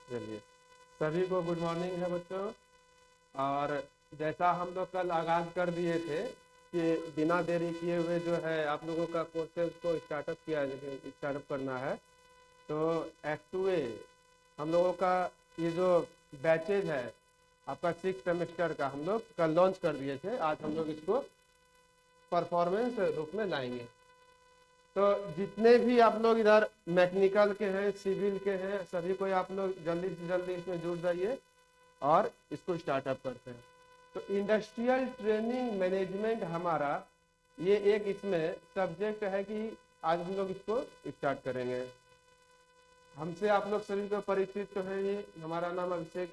चलिए, सभी को गुड मॉर्निंग है बच्चों। और जैसा हम लोग कल आगाज कर दिए थे कि बिना देरी किए हुए जो है आप लोगों का कोर्सेज को स्टार्टअप करना है। तो F2A हम लोगों का ये जो बैचेज है आपका 6 सेमेस्टर का हम लोग कल लॉन्च कर दिए थे। आज हम लोग इसको परफॉर्मेंस रूप में लाएंगे। तो जितने भी आप लोग इधर मैकेनिकल के हैं, सिविल के हैं, सभी को आप लोग जल्दी से जल्दी इसमें जुड़ जाइए और इसको स्टार्टअप करते हैं। तो इंडस्ट्रियल ट्रेनिंग मैनेजमेंट हमारा ये एक इसमें सब्जेक्ट है कि आज हम लोग इसको स्टार्ट करेंगे। हमसे आप लोग सभी को परिचित तो है ही, हमारा नाम अभिषेक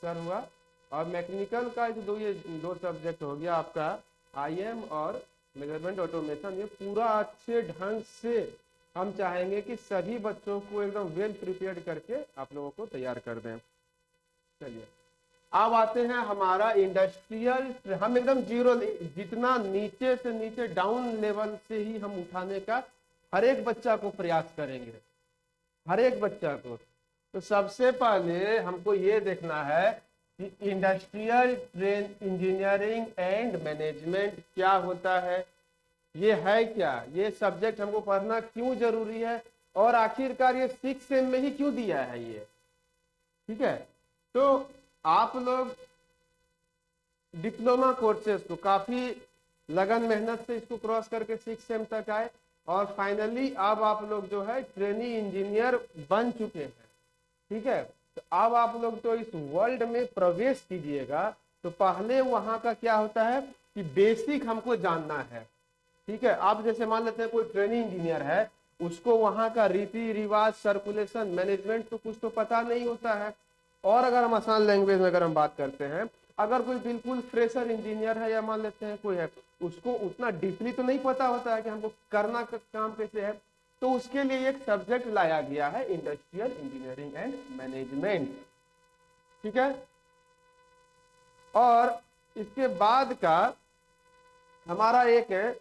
सर हुआ। और मैकेनिकल का जो ये दो सब्जेक्ट हो गया आपका IM और मेजरमेंट ऑटोमेशन, ये पूरा अच्छे ढंग से हम चाहेंगे कि सभी बच्चों को एकदम वेल प्रिपेयर्ड करके आप लोगों को तैयार कर दें। चलिए, अब आते हैं हमारा इंडस्ट्रियल। हम एकदम जीरो, जितना नीचे से नीचे डाउन लेवल से ही हम उठाने का हर एक बच्चा को प्रयास करेंगे, हर एक बच्चा को। तो सबसे पहले हमको ये देखना है कि industrial train engineering and management क्या होता है, ये है क्या, ये सब्जेक्ट हमको पढ़ना क्यों जरूरी है, और आखिरकार ये 6 सेम में ही क्यों दिया है ये। ठीक है, तो आप लोग डिप्लोमा कोर्सेज को काफी लगन मेहनत से इसको क्रॉस करके 6 सेम तक आए और फाइनली अब आप लोग जो है ट्रेनी इंजीनियर बन चुके हैं। ठीक है, तो अब आप लोग तो इस वर्ल्ड में प्रवेश कीजिएगा, तो पहले वहां का क्या होता है कि बेसिक हमको जानना है। ठीक है, आप जैसे मान लेते हैं कोई ट्रेनिंग इंजीनियर है, उसको वहां का रीति रिवाज, सर्कुलेशन, मैनेजमेंट तो कुछ तो पता नहीं होता है। और अगर हम आसान लैंग्वेज में अगर हम बात करते हैं, अगर कोई बिल्कुल फ्रेशर इंजीनियर है या मान लेते हैं कोई है, उसको उतना डीपली तो नहीं पता होता है कि हमको करना का काम कैसे है। तो उसके लिए एक सब्जेक्ट लाया गया है, इंडस्ट्रियल इंजीनियरिंग एंड मैनेजमेंट। ठीक है, और इसके बाद का हमारा एक है,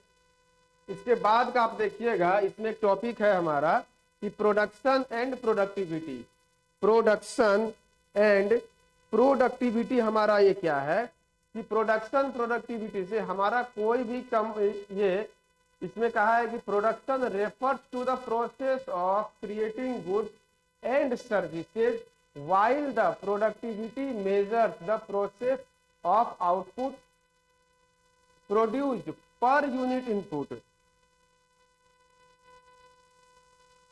इसके बाद का आप देखिएगा, इसमें एक टॉपिक है हमारा कि production and productivity. Production and productivity हमारा ये क्या है कि प्रोडक्शन प्रोडक्टिविटी से हमारा कोई भी कम, ये इसमें कहा है कि production refers to the process of creating goods and services while the productivity measures the process of output produced per unit input।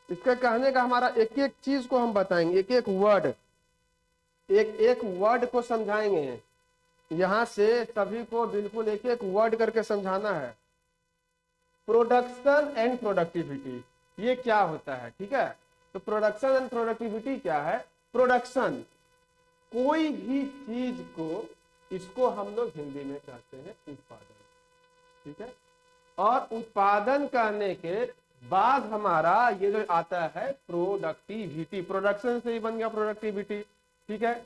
इसका कहने का हमारा एक एक चीज को हम बताएंगे, एक एक वर्ड, एक एक वर्ड को समझाएंगे। यहां से सभी को बिल्कुल एक एक वर्ड करके समझाना है। प्रोडक्शन एंड प्रोडक्टिविटी ये क्या होता है। ठीक है, तो प्रोडक्शन एंड प्रोडक्टिविटी क्या है। प्रोडक्शन कोई भी चीज को, इसको हम लोग हिंदी में कहते हैं उत्पादन। ठीक है, और उत्पादन करने के बाद हमारा ये जो आता है प्रोडक्टिविटी, प्रोडक्शन से ही बन गया प्रोडक्टिविटी। ठीक है,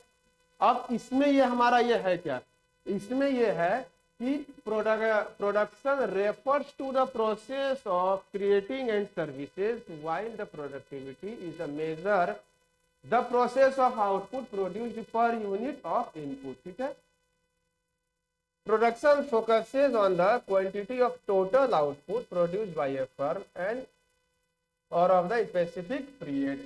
अब इसमें ये हमारा ये है क्या, इसमें ये है कि production refers to the process of creating and services while the productivity is a measure the process of output produced per unit of input. ठीक है, production focuses on the quantity of total output produced by a firm and or of the specific period।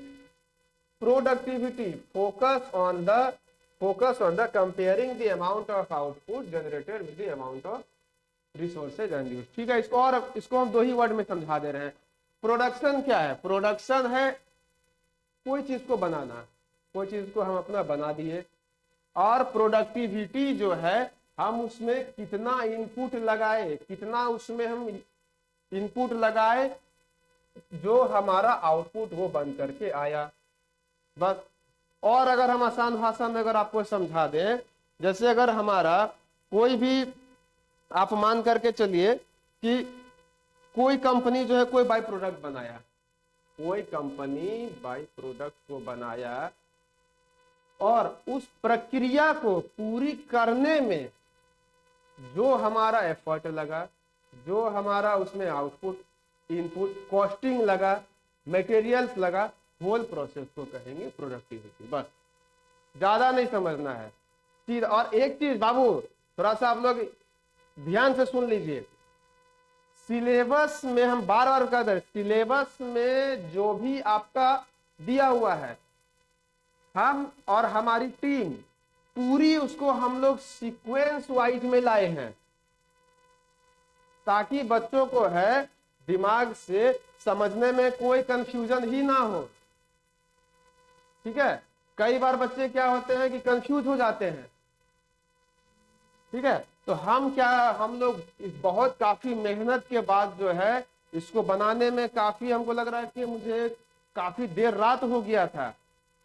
Productivity focus on the comparing the amount of output generated with the amount of resources and used। ठीक है, इसको और इसको हम दो ही word में समझा दे रहे हैं। प्रोडक्शन क्या है, प्रोडक्शन है कोई चीज को बनाना, कोई चीज को हम अपना बना दिए। और प्रोडक्टिविटी जो है हम उसमें कितना इनपुट लगाए, कितना उसमें हम इनपुट लगाए, जो हमारा आउटपुट वो बन करके आया, बस। और अगर हम आसान भाषा में अगर आपको समझा दें, जैसे अगर हमारा कोई भी, आप मान करके चलिए कि कोई कंपनी जो है कोई बाई प्रोडक्ट बनाया, कोई कंपनी बाई प्रोडक्ट को बनाया, और उस प्रक्रिया को पूरी करने में जो हमारा एफर्ट लगा, जो हमारा उसमें आउटपुट, इनपुट, कॉस्टिंग लगा, मटेरियल्स लगा, होल प्रोसेस को कहेंगे प्रोडक्टिविटी। बस, ज्यादा नहीं समझना है चीज। और एक चीज बाबू, थोड़ा सा आप लोग ध्यान से सुन लीजिए, सिलेबस में हम बार बार कहते हैं, सिलेबस में जो भी आपका दिया हुआ है, हम और हमारी टीम पूरी उसको हम लोग सीक्वेंस वाइज में लाए हैं, ताकि बच्चों को है दिमाग से समझने में कोई कंफ्यूजन ही ना हो। ठीक है, कई बार बच्चे क्या होते हैं कि कंफ्यूज हो जाते हैं। ठीक है, तो हम लोग बहुत काफी मेहनत के बाद जो है इसको बनाने में काफी हमको लग रहा है कि मुझे काफी देर रात हो गया था।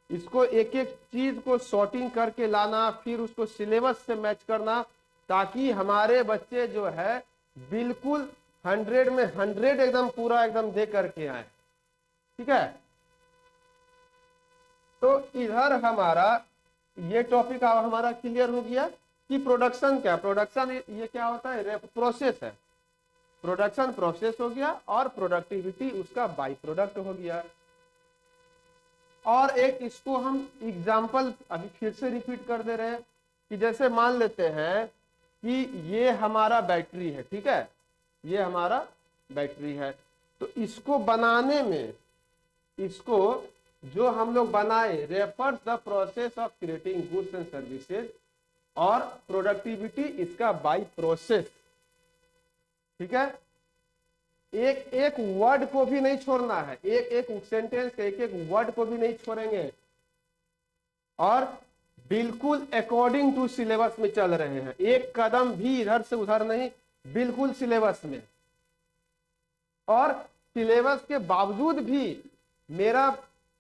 इसको एक एक चीज को सॉर्टिंग करके लाना, फिर उसको सिलेबस से मैच करना, ताकि हमारे बच्चे जो है बिल्कुल 100 में 100 एकदम पूरा एकदम दे करके आए। ठीक है, तो इधर हमारा ये टॉपिक हमारा क्लियर हो गया कि प्रोडक्शन क्या, प्रोडक्शन ये क्या होता है, प्रोसेस है। प्रोडक्शन प्रोसेस हो गया और प्रोडक्टिविटी उसका बाई प्रोडक्ट हो गया। और एक इसको हम एग्जाम्पल अभी फिर से रिपीट कर दे रहे हैं कि जैसे मान लेते हैं कि ये हमारा बैटरी है। ठीक है, ये हमारा बैटरी है, तो इसको बनाने में, इसको जो हम लोग बनाए, refers the process of creating goods and services, और प्रोडक्टिविटी इसका बाई प्रोसेस। ठीक है, एक एक वर्ड को भी नहीं छोड़ना है, एक एक सेंटेंस के एक एक वर्ड को भी नहीं छोड़ेंगे, और बिल्कुल अकॉर्डिंग टू सिलेबस में चल रहे हैं, एक कदम भी इधर से उधर नहीं, बिल्कुल सिलेबस में। और सिलेबस के बावजूद भी मेरा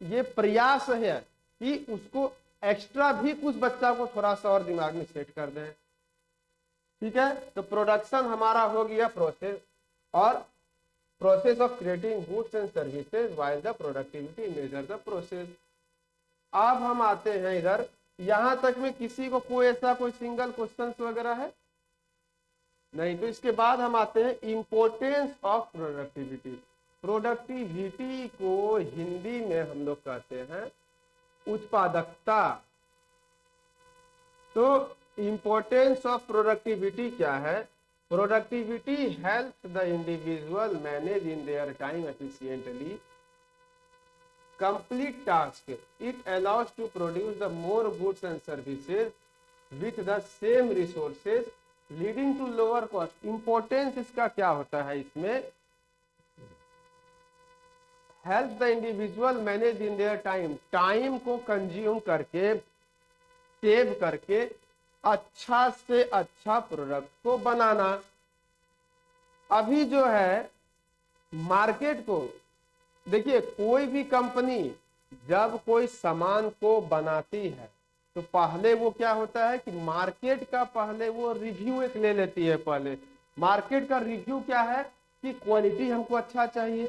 ये प्रयास है कि उसको एक्स्ट्रा भी कुछ बच्चा को थोड़ा सा और दिमाग में सेट कर दें। ठीक है, तो प्रोडक्शन हमारा हो गया प्रोसेस, और process of creating goods and services while the productivity major the process. अब हम आते हैं इधर, यहां तक में किसी को कोई ऐसा कोई सिंगल क्वेश्चन वगैरह है नहीं? तो इसके बाद हम आते हैं इंपॉर्टेंस ऑफ प्रोडक्टिविटी। प्रोडक्टिविटी को हिंदी में हम लोग कहते हैं उत्पादकता। तो इंपॉर्टेंस ऑफ प्रोडक्टिविटी क्या है? Productivity helps the individual manage in their time efficiently complete task. It allows to produce the more goods and services with the same resources leading to lower cost. Importance इसका क्या होता है इसमें? Helps the individual manage in their time. Time को consume करके, save करके अच्छा से अच्छा प्रोडक्ट को बनाना। अभी जो है मार्केट को देखिए, कोई भी कंपनी जब कोई सामान को बनाती है तो पहले वो क्या होता है कि मार्केट का पहले वो रिव्यू एक ले लेती है। पहले मार्केट का रिव्यू क्या है कि क्वालिटी हमको अच्छा चाहिए।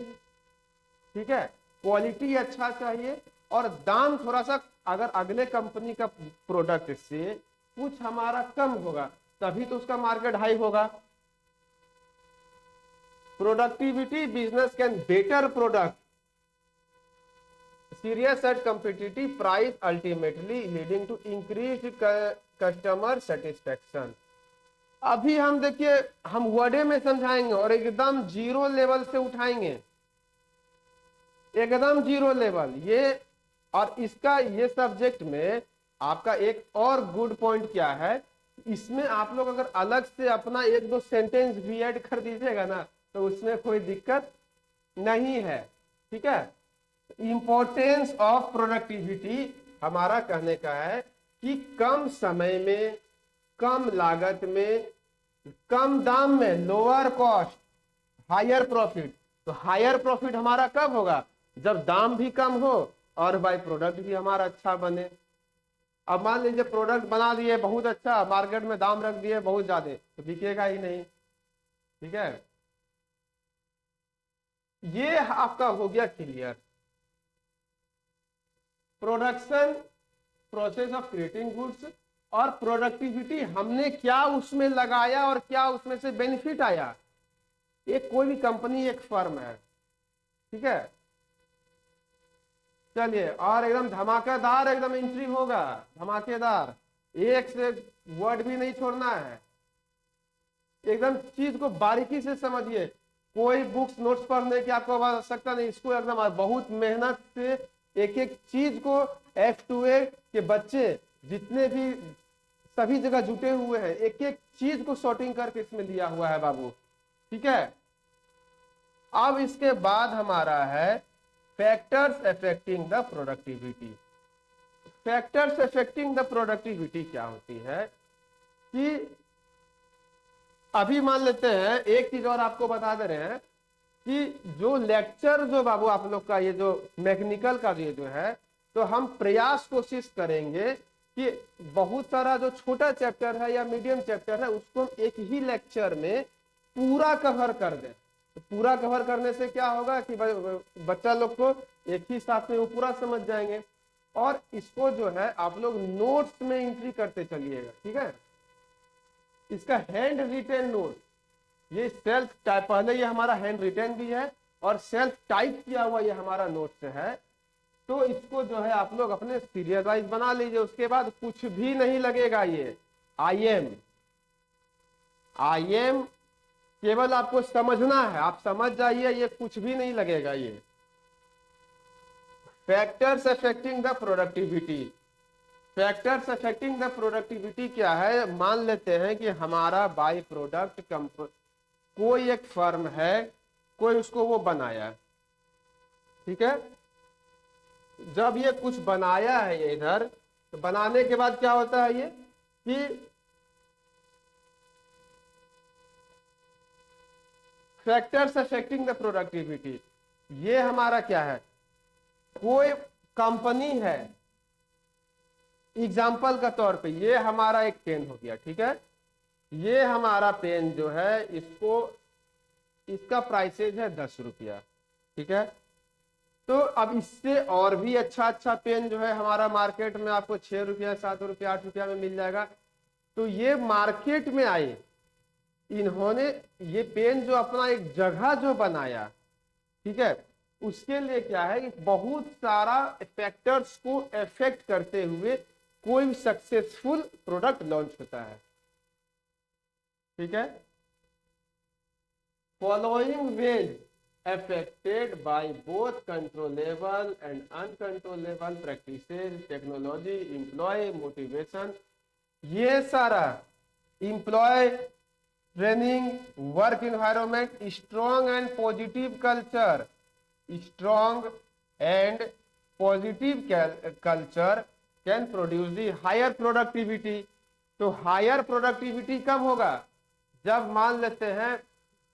ठीक है, क्वालिटी अच्छा चाहिए और दाम थोड़ा सा अगर अगले कंपनी का प्रोडक्ट से कुछ हमारा कम होगा तभी तो उसका मार्केट हाई होगा। Productivity business can better product serious at competitive price ultimately leading to increased customer satisfaction। अभी हम देखिए, हम वर्डे में समझाएंगे और एकदम जीरो लेवल से उठाएंगे, एकदम जीरो लेवल ये। और इसका ये सब्जेक्ट में आपका एक और गुड पॉइंट क्या है, इसमें आप लोग अगर अलग से अपना एक दो सेंटेंस भी ऐड कर दीजिएगा ना तो उसमें कोई दिक्कत नहीं है। ठीक है, इंपॉर्टेंस ऑफ प्रोडक्टिविटी हमारा कहने का है कि कम समय में, कम लागत में, कम दाम में, लोअर कॉस्ट हायर प्रॉफिट। तो हायर प्रॉफिट हमारा कब होगा? जब दाम भी कम हो और बाई प्रोडक्ट भी हमारा अच्छा बने। अब मान लीजिए प्रोडक्ट बना दिए बहुत अच्छा, मार्केट में दाम रख दिए बहुत ज्यादा, तो बिकेगा ही नहीं। ठीक है, ये आपका हो गया clear. Production, process of creating goods, और प्रोडक्टिविटी हमने क्या उसमें लगाया और क्या उसमें से बेनिफिट आया। एक कोई भी कंपनी एक फर्म है। ठीक है, चलिए, और एकदम धमाकेदार एकदम एंट्री होगा, धमाकेदार, एक से वर्ड भी नहीं छोड़ना है, एकदम चीज को बारीकी से समझिए। कोई बुक्स नोट्स पढ़ने की आपको आवश्यकता नहीं, इसको एकदम बहुत मेहनत से एक एक चीज को F2A के बच्चे जितने भी सभी जगह जुटे हुए हैं, एक एक चीज को सॉर्टिंग करके इसमें लिया हुआ है बाबू, ठीक है। अब इसके बाद हमारा है factors affecting the productivity. Factors affecting the productivity क्या होती है कि अभी मान लेते हैं, एक चीज और आपको बता दे रहे हैं कि जो लेक्चर जो बाबू आप लोग का ये जो मैकेनिकल का ये जो है, तो हम प्रयास कोशिश करेंगे कि बहुत सारा जो छोटा चैप्टर है या मीडियम चैप्टर है उसको हम एक ही लेक्चर में पूरा कवर कर दें। तो पूरा कवर करने से क्या होगा कि बच्चा लोग को एक ही साथ में वो पूरा समझ जाएंगे। और इसको जो है आप लोग नोट्स में एंट्री करते चलिएगा, ठीक है। इसका हैंड रिटेन नोट, ये सेल्फ टाइप, पहले ये हमारा हैंड रिटेन भी है और सेल्फ टाइप किया हुआ ये हमारा नोट्स है। तो इसको जो है आप लोग अपने सीरियल वाइज बना लीजिए, उसके बाद कुछ भी नहीं लगेगा। ये आई एम केवल आपको समझना है, आप समझ जाइए, ये कुछ भी नहीं लगेगा। ये factors affecting the productivity, factors affecting the productivity क्या है, मान लेते हैं कि हमारा बाई प्रोडक्ट कोई एक फर्म है, कोई उसको वो बनाया, ठीक है। जब ये कुछ बनाया है ये इधर, तो बनाने के बाद क्या होता है ये कि फैक्टर्स अफेक्टिंग द प्रोडक्टिविटी, ये हमारा क्या है, कोई कंपनी है, एग्जाम्पल का तौर पे ये हमारा एक पेन हो गया, ठीक है। ये हमारा पेन जो है इसका प्राइसेज है 10 रुपया, ठीक है। तो अब इससे और भी अच्छा पेन जो है हमारा मार्केट में आपको 6 रुपया 7 रुपया 8 रुपया में मिल जाएगा। तो ये मार्केट में आए, इन्होंने ये पेन जो अपना एक जगह जो बनाया, ठीक है, उसके लिए क्या है कि बहुत सारा फैक्टर्स को इफेक्ट करते हुए कोई भी सक्सेसफुल प्रोडक्ट लॉन्च होता है, ठीक है। Following veg affected by both controllable and uncontrollable practices, technology, employee motivation, ये सारा employee training, work environment, strong and positive culture, strong and positive culture can produce the higher productivity। तो higher productivity कब होगा, जब मान लेते हैं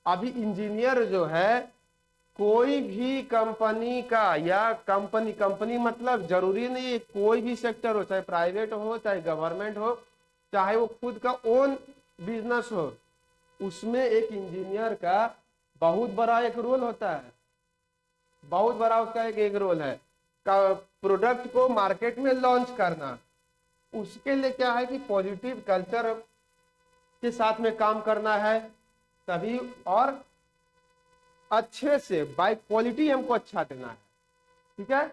अभी इंजीनियर जो है कोई भी कंपनी का, या कंपनी मतलब जरूरी नहीं है कोई भी सेक्टर हो, चाहे प्राइवेट हो चाहे गवर्नमेंट हो, चाहे वो खुद का ओन बिजनेस हो, उसमें एक इंजीनियर का बहुत बड़ा एक रोल होता है, बहुत बड़ा उसका एक रोल है प्रोडक्ट को मार्केट में लॉन्च करना। उसके लिए क्या है कि पॉजिटिव कल्चर के साथ में काम करना है तभी, और अच्छे से बाय क्वालिटी हमको अच्छा देना है, ठीक है।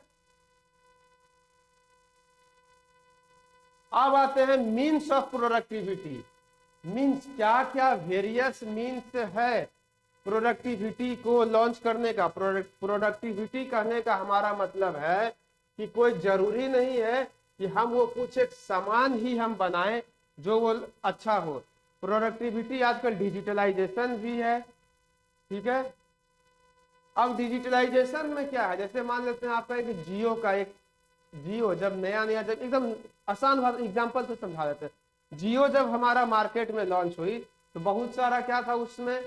अब आते हैं मीन्स ऑफ प्रोडक्टिविटी। मीन्स क्या क्या वेरियस मीन्स है प्रोडक्टिविटी को लॉन्च करने का। प्रोडक्टिविटी कहने का हमारा मतलब है कि कोई जरूरी नहीं है कि हम वो कुछ एक सामान ही हम बनाएं जो वो अच्छा हो। प्रोडक्टिविटी आजकल डिजिटलाइजेशन भी है, ठीक है। अब डिजिटलाइजेशन में क्या है, जैसे मान लेते हैं आपका एक जियो जब नया जब एकदम आसान एग्जांपल से समझा देते हैं। जियो जब हमारा मार्केट में लॉन्च हुई तो बहुत सारा क्या था, उसमें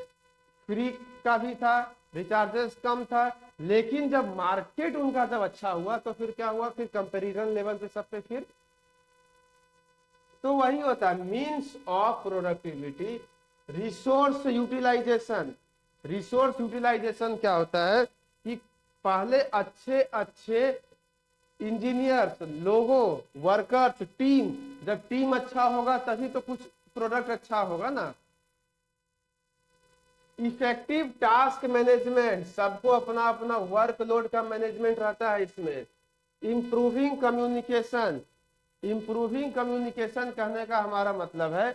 फ्री का भी था, रिचार्जेस कम था, लेकिन जब मार्केट उनका जब अच्छा हुआ तो फिर क्या हुआ, फिर कंपैरिजन लेवल पे सब पे फिर तो वही होता है means of productivity. Resource utilisation, resource utilisation क्या होता है कि पहले अच्छे इंजीनियर्स, लोगों, वर्कर्स, टीम, जब टीम अच्छा होगा तभी तो कुछ प्रोडक्ट अच्छा होगा ना। इफेक्टिव टास्क मैनेजमेंट, सबको अपना अपना वर्कलोड का मैनेजमेंट रहता है इसमें। Improving communication. इम्प्रूविंग कम्युनिकेशन कहने का हमारा मतलब है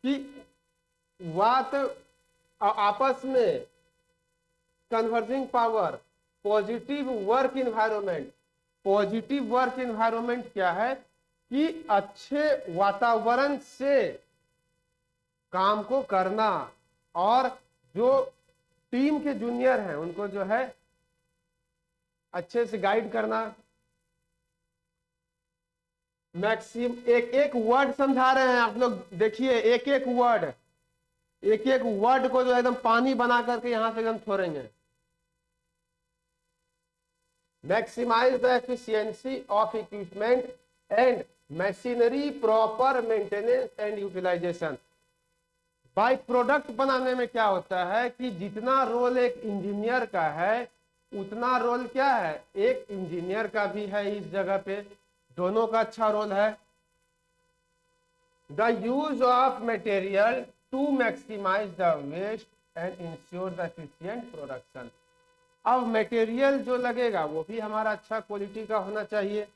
कि बात आपस में, converging power, positive work environment. Positive work environment क्या है कि अच्छे वातावरण से काम को करना, और जो टीम के जूनियर हैं उनको जो है अच्छे से गाइड करना। एक एक वर्ड समझा रहे हैं आप लोग, देखिए एक एक वर्ड, एक एक वर्ड को जो एकदम पानी बना करके यहां से एकदम छोड़ेंगे। Maximise the efficiency of equipment and machinery, proper maintenance and utilisation. Byproduct बनाने में क्या होता है कि जितना रोल एक इंजीनियर का है उतना रोल क्या है एक इंजीनियर का भी है। इस जगह पे दोनों का अच्छा रोल है। The use of material to maximise the waste and ensure the efficient production. अब मटेरियल जो लगेगा वो भी हमारा अच्छा क्वालिटी का होना चाहिए।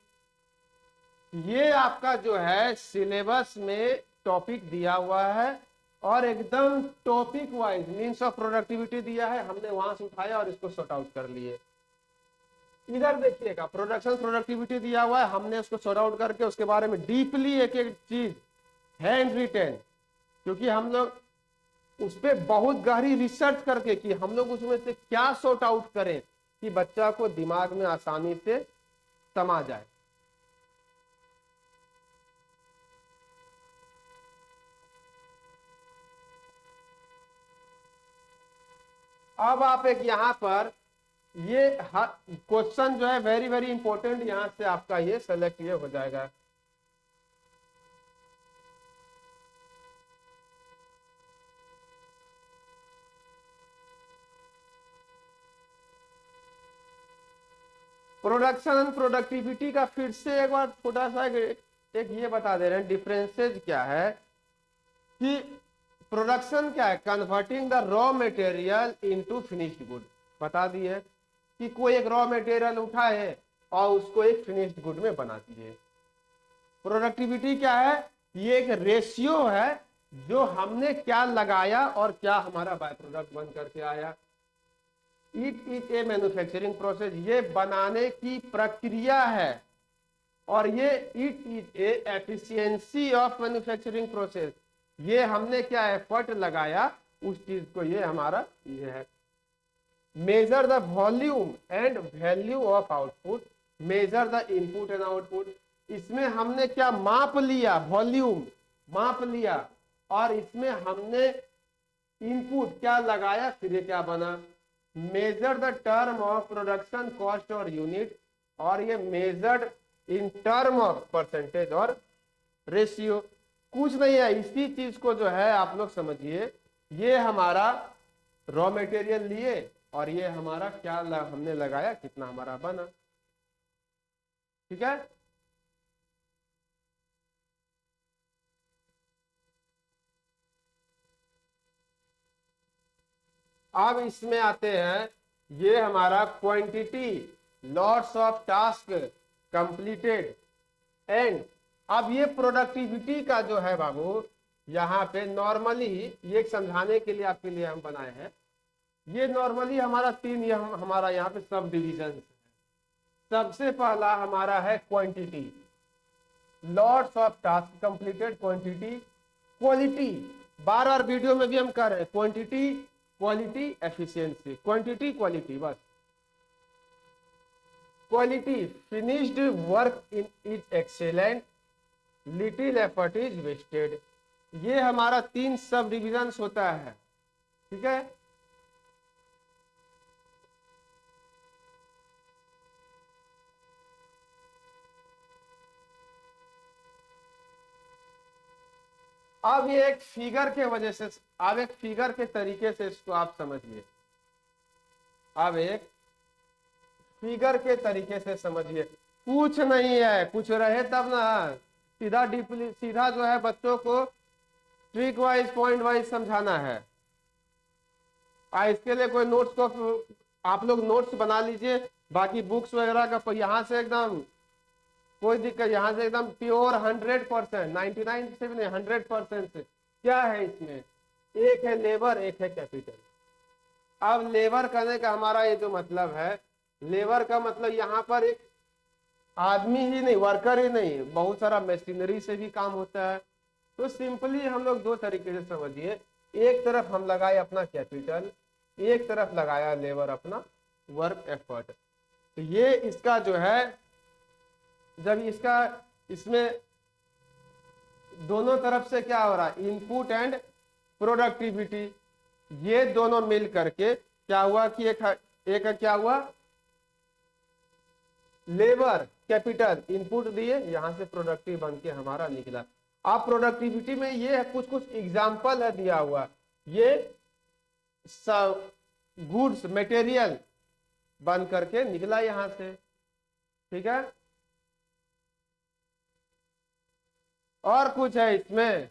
ये आपका जो है सिलेबस में टॉपिक दिया हुआ है और एकदम topic wise means of productivity दिया है, हमने वहां से उठाया और इसको सॉर्ट आउट कर लिए। इधर देखिएगा प्रोडक्शन प्रोडक्टिविटी दिया हुआ है, हमने उसको सॉर्ट आउट करके उसके बारे में डीपली एक एक चीज हैंड रिटेन, क्योंकि हम लोग उस पर बहुत गहरी रिसर्च करके कि हम लोग उसमें से क्या सॉर्ट आउट करें कि बच्चा को दिमाग में आसानी से समा जाए। अब आप एक यहां पर ये क्वेश्चन जो है वेरी वेरी इंपॉर्टेंट, यहां से आपका ये सेलेक्ट ये हो जाएगा। प्रोडक्शन एंड प्रोडक्टिविटी का फिर से एक बार छोटा सा एक ये बता दे रहे हैं डिफरेंसेज क्या है कि प्रोडक्शन क्या है, converting the raw material into finished good. बता दिए कि कोई एक रॉ मटेरियल उठाए और उसको एक फिनिश्ड गुड में बना दिए। प्रोडक्टिविटी क्या है, ये एक रेशियो है जो हमने क्या लगाया और क्या हमारा बाय प्रोडक्ट बन करके आया। It is a manufacturing process, ये बनाने की प्रक्रिया है, और ये it is a efficiency of manufacturing process, ये हमने क्या एफर्ट लगाया उस चीज को, ये हमारा ये है। Measure the volume and value of output, measure the input and output, इसमें हमने क्या माप लिया, वॉल्यूम माप लिया, और इसमें हमने इनपुट क्या लगाया, फिर ये क्या बना। Measure the term of production cost और यूनिट, और ये measured in term of percentage और रेशियो। कुछ नहीं है, इसी चीज को जो है आप लोग समझिए, ये हमारा रॉ मटेरियल लिए और ये हमारा क्या हमने लगाया, कितना हमारा बना। ठीक है, अब इसमें आते हैं, ये हमारा quantity, lots of task completed and. अब ये प्रोडक्टिविटी का जो है बाबू, यहाँ पे नॉर्मली ये समझाने के लिए आपके लिए हम बनाए हैं। ये नॉर्मली हमारा तीन ये हमारा यहाँ पे सब डिविजन है। सबसे पहला हमारा है quantity, lots of task completed, quantity. Quality, बार बार वीडियो में भी हम कर रहे हैं, quantity quality efficiency, quantity quality, बस। Quality, finished work in is excellent, little effort is wasted. ये हमारा तीन सब डिविजन होता है। ठीक है, अब ये एक फिगर के वजह से, अब एक फिगर के तरीके से इसको आप समझिए। अब एक फिगर के तरीके से समझिए, कुछ नहीं है, कुछ रहे तब ना, सीधा डीपली सीधा जो है बच्चों को ट्रिक वाइज पॉइंट वाइज समझाना है। इसके लिए कोई नोट्स को आप लोग नोट्स बना लीजिए, बाकी बुक्स वगैरह का यहाँ से एकदम कोई दिक्कत, यहाँ से एकदम प्योर 100%, 99 से भी नहीं 100% से क्या है इसमें, एक है लेबर एक है कैपिटल। अब लेबर करने का हमारा ये जो मतलब है, लेबर का मतलब यहाँ पर एक आदमी ही नहीं, वर्कर ही नहीं, बहुत सारा मशीनरी से भी काम होता है। तो सिंपली हम लोग दो तरीके से समझिए, एक तरफ हम लगाए अपना कैपिटल, एक तरफ लगाया लेबर अपना वर्क एफर्ट। तो ये इसका जो है, जब इसका इसमें दोनों तरफ से क्या हो रहा है, इनपुट एंड प्रोडक्टिविटी, ये दोनों मिल करके क्या हुआ कि एक क्या हुआ, लेबर कैपिटल इनपुट दिए, यहां से प्रोडक्टिव बन के हमारा निकला। अब प्रोडक्टिविटी में ये कुछ कुछ एग्जाम्पल है दिया हुआ, ये सब गुड्स मटेरियल बन करके निकला यहां से, ठीक है। और कुछ है इसमें,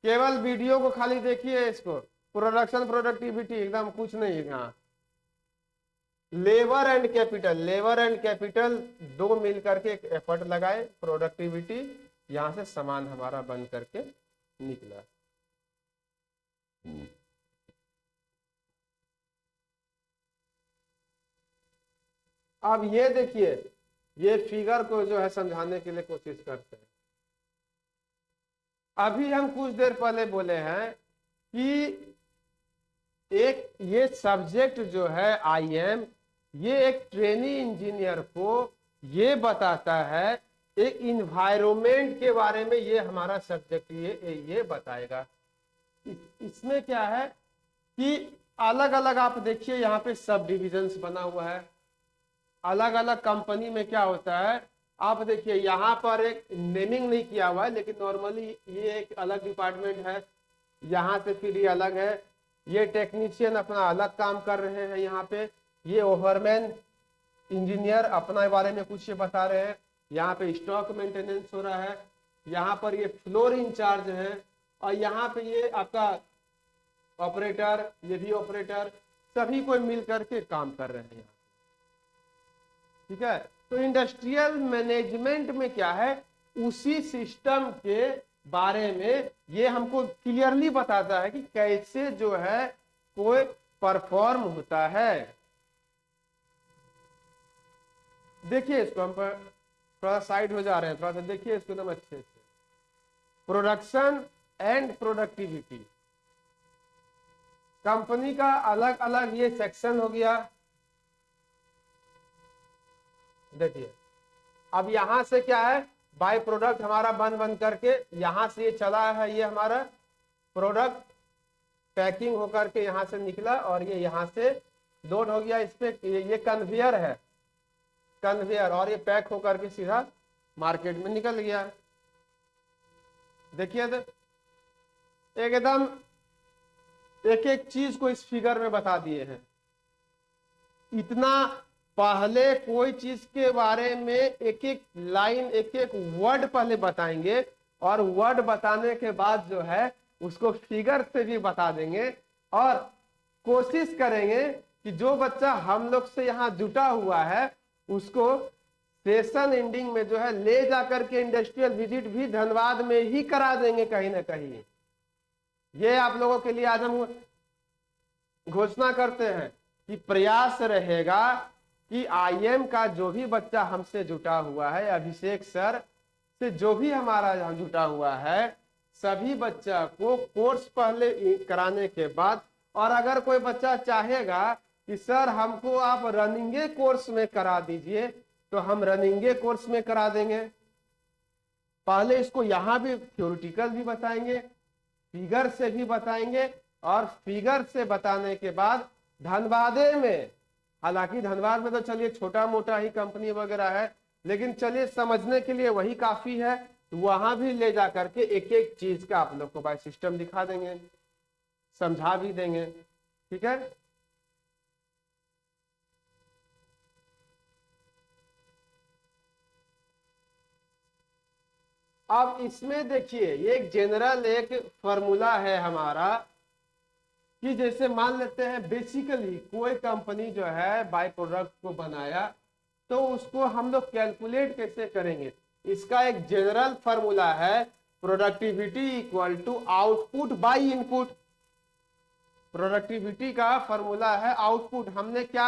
केवल वीडियो को खाली देखिए, इसको प्रोडक्शन प्रोडक्टिविटी एकदम कुछ नहीं है यहाँ। Labour and capital, labour and capital दो मिल करके एक एफर्ट लगाए, प्रोडक्टिविटी यहां से सामान हमारा बन करके निकला। अब ये देखिए, ये फिगर को जो है समझाने के लिए कोशिश करते हैं। अभी हम कुछ देर पहले बोले हैं कि एक ये सब्जेक्ट जो है आईएम, ये एक ट्रेनी इंजीनियर को ये बताता है, एक इन्वायरमेंट के बारे में ये हमारा सब्जेक्ट ये बताएगा। इसमें क्या है कि अलग अलग आप देखिए यहाँ पे सब डिविजन्स बना हुआ है। अलग अलग कंपनी में क्या होता है, आप देखिए यहाँ पर एक नेमिंग नहीं किया हुआ है, लेकिन नॉर्मली ये एक अलग डिपार्टमेंट है, यहाँ से फिर ये अलग है, ये टेक्नीशियन अपना अलग काम कर रहे हैं यहाँ पे, ये ओवरमैन इंजीनियर अपना बारे में कुछ ये बता रहे हैं, यहाँ पे स्टॉक मेंटेनेंस हो रहा है, यहाँ पर ये फ्लोर इंचार्ज है, और यहाँ पे ये आपका ऑपरेटर, ये भी ऑपरेटर, सभी कोई मिल करके काम कर रहे हैं यहाँ, ठीक है। तो इंडस्ट्रियल मैनेजमेंट में क्या है, उसी सिस्टम के बारे में ये हमको क्लियरली बताता है कि कैसे जो है कोई परफॉर्म होता है। देखिए इसको हम थोड़ा साइड हो जा रहे हैं, थोड़ा सा देखिए इसको एकदम अच्छे से। प्रोडक्शन एंड प्रोडक्टिविटी, कंपनी का अलग अलग ये सेक्शन हो गया। देखिए अब यहां से क्या है, बाय प्रोडक्ट हमारा बन करके यहां से ये चला है, ये हमारा प्रोडक्ट पैकिंग होकर के यहां से निकला, और ये यहां से लोड हो गया इस पे, ये कन्वेयर है, कन्वेयर, और ये पैक होकर के सीधा मार्केट में निकल गया। देखिए तो एकदम एक एक चीज को इस फिगर में बता दिए हैं। इतना पहले कोई चीज के बारे में एक एक लाइन एक एक वर्ड पहले बताएंगे, और वर्ड बताने के बाद जो है उसको फिगर से भी बता देंगे, और कोशिश करेंगे कि जो बच्चा हम लोग से यहाँ जुटा हुआ है उसको सेशन एंडिंग में जो है ले जाकर के इंडस्ट्रियल विजिट भी धनबाद में ही करा देंगे कहीं ना कहीं। ये आप लोगों के लिए आज हम घोषणा करते हैं कि प्रयास रहेगा कि आईएम का जो भी बच्चा हमसे जुटा हुआ है, अभिषेक सर से जो भी हमारा यहाँ जुटा हुआ है, सभी बच्चा को कोर्स पहले कराने के बाद, और अगर कोई बच्चा चाहेगा कि सर हमको आप रनिंगे कोर्स में करा दीजिए, तो हम रनिंगे कोर्स में करा देंगे। पहले इसको यहाँ भी थ्योरेटिकल भी बताएंगे, फिगर से भी बताएंगे, और फिगर से बताने के बाद धनबादे में, हालांकि धनबाद में तो चलिए छोटा मोटा ही कंपनी वगैरह है, लेकिन चलिए समझने के लिए वही काफी है, वहां भी ले जा करके एक एक चीज का आप लोग को बाय सिस्टम दिखा देंगे, समझा भी देंगे, ठीक है। अब इसमें देखिए ये एक जनरल एक फॉर्मूला है हमारा, कि जैसे मान लेते हैं बेसिकली कोई कंपनी जो है बाय प्रोडक्ट को बनाया, तो उसको हम लोग कैलकुलेट कैसे करेंगे? इसका एक जनरल फॉर्मूला है, productivity equal to output by input. Productivity का फॉर्मूला है आउटपुट। हमने क्या,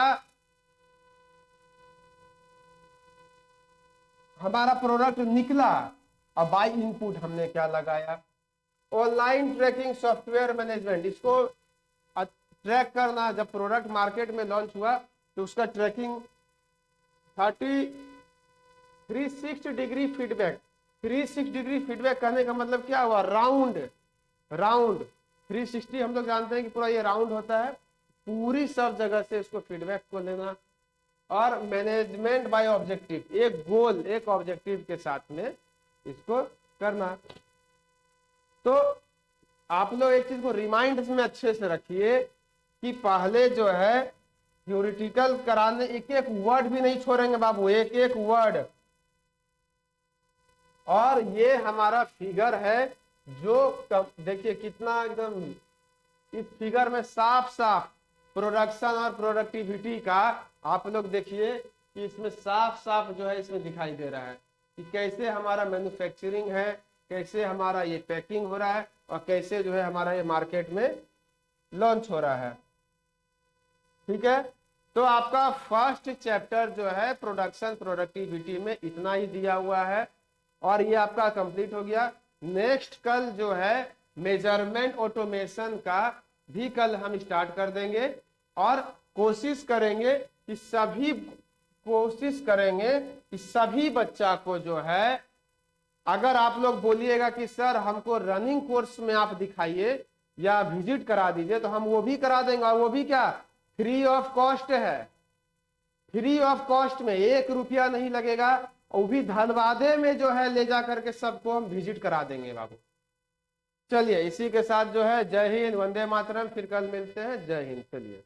हमारा प्रोडक्ट निकला और बाय इनपुट हमने क्या लगाया? ऑनलाइन ट्रैकिंग सॉफ्टवेयर मैनेजमेंट, इसको ट्रैक करना। जब प्रोडक्ट मार्केट में लॉन्च हुआ तो उसका tracking 360 degree feedback. 360 degree feedback कहने का मतलब क्या हुआ? राउंड। राउंड 360 हम लोग जानते हैं कि पूरा ये राउंड होता है, पूरी सब जगह से इसको फीडबैक को लेना। और मैनेजमेंट बाय ऑब्जेक्टिव, एक गोल, एक ऑब्जेक्टिव के साथ में इसको करना। तो आप लोग एक चीज को रिमाइंड में अच्छे से रखिए कि पहले जो है थ्योरेटिकल कराने, एक एक वर्ड भी नहीं छोड़ेंगे बाबू, एक एक वर्ड। और ये हमारा फिगर है जो देखिए कितना एकदम, इस फिगर में साफ साफ प्रोडक्शन और प्रोडक्टिविटी का आप लोग देखिए कि इसमें साफ साफ जो है इसमें दिखाई दे रहा है कि कैसे हमारा मैन्युफैक्चरिंग है, कैसे हमारा ये पैकिंग हो रहा है और कैसे जो है हमारा ये मार्केट में लॉन्च हो रहा है। ठीक है, तो आपका फर्स्ट चैप्टर जो है प्रोडक्शन प्रोडक्टिविटी में इतना ही दिया हुआ है और ये आपका कंप्लीट हो गया। नेक्स्ट कल जो है मेजरमेंट ऑटोमेशन का भी कल हम स्टार्ट कर देंगे और कोशिश करेंगे कि सभी बच्चा को जो है, अगर आप लोग बोलिएगा कि सर हमको रनिंग कोर्स में आप दिखाइए या विजिट करा दीजिए तो हम वो भी करा देंगे। और वो भी क्या, फ्री ऑफ कॉस्ट है। फ्री ऑफ कॉस्ट में 1 रुपया नहीं लगेगा, वो भी धनबादे में जो है ले जा करके सबको हम विजिट करा देंगे बाबू। चलिए इसी के साथ जो है जय हिंद, वंदे मातरम, फिर कल मिलते हैं। जय हिंद। चलिए।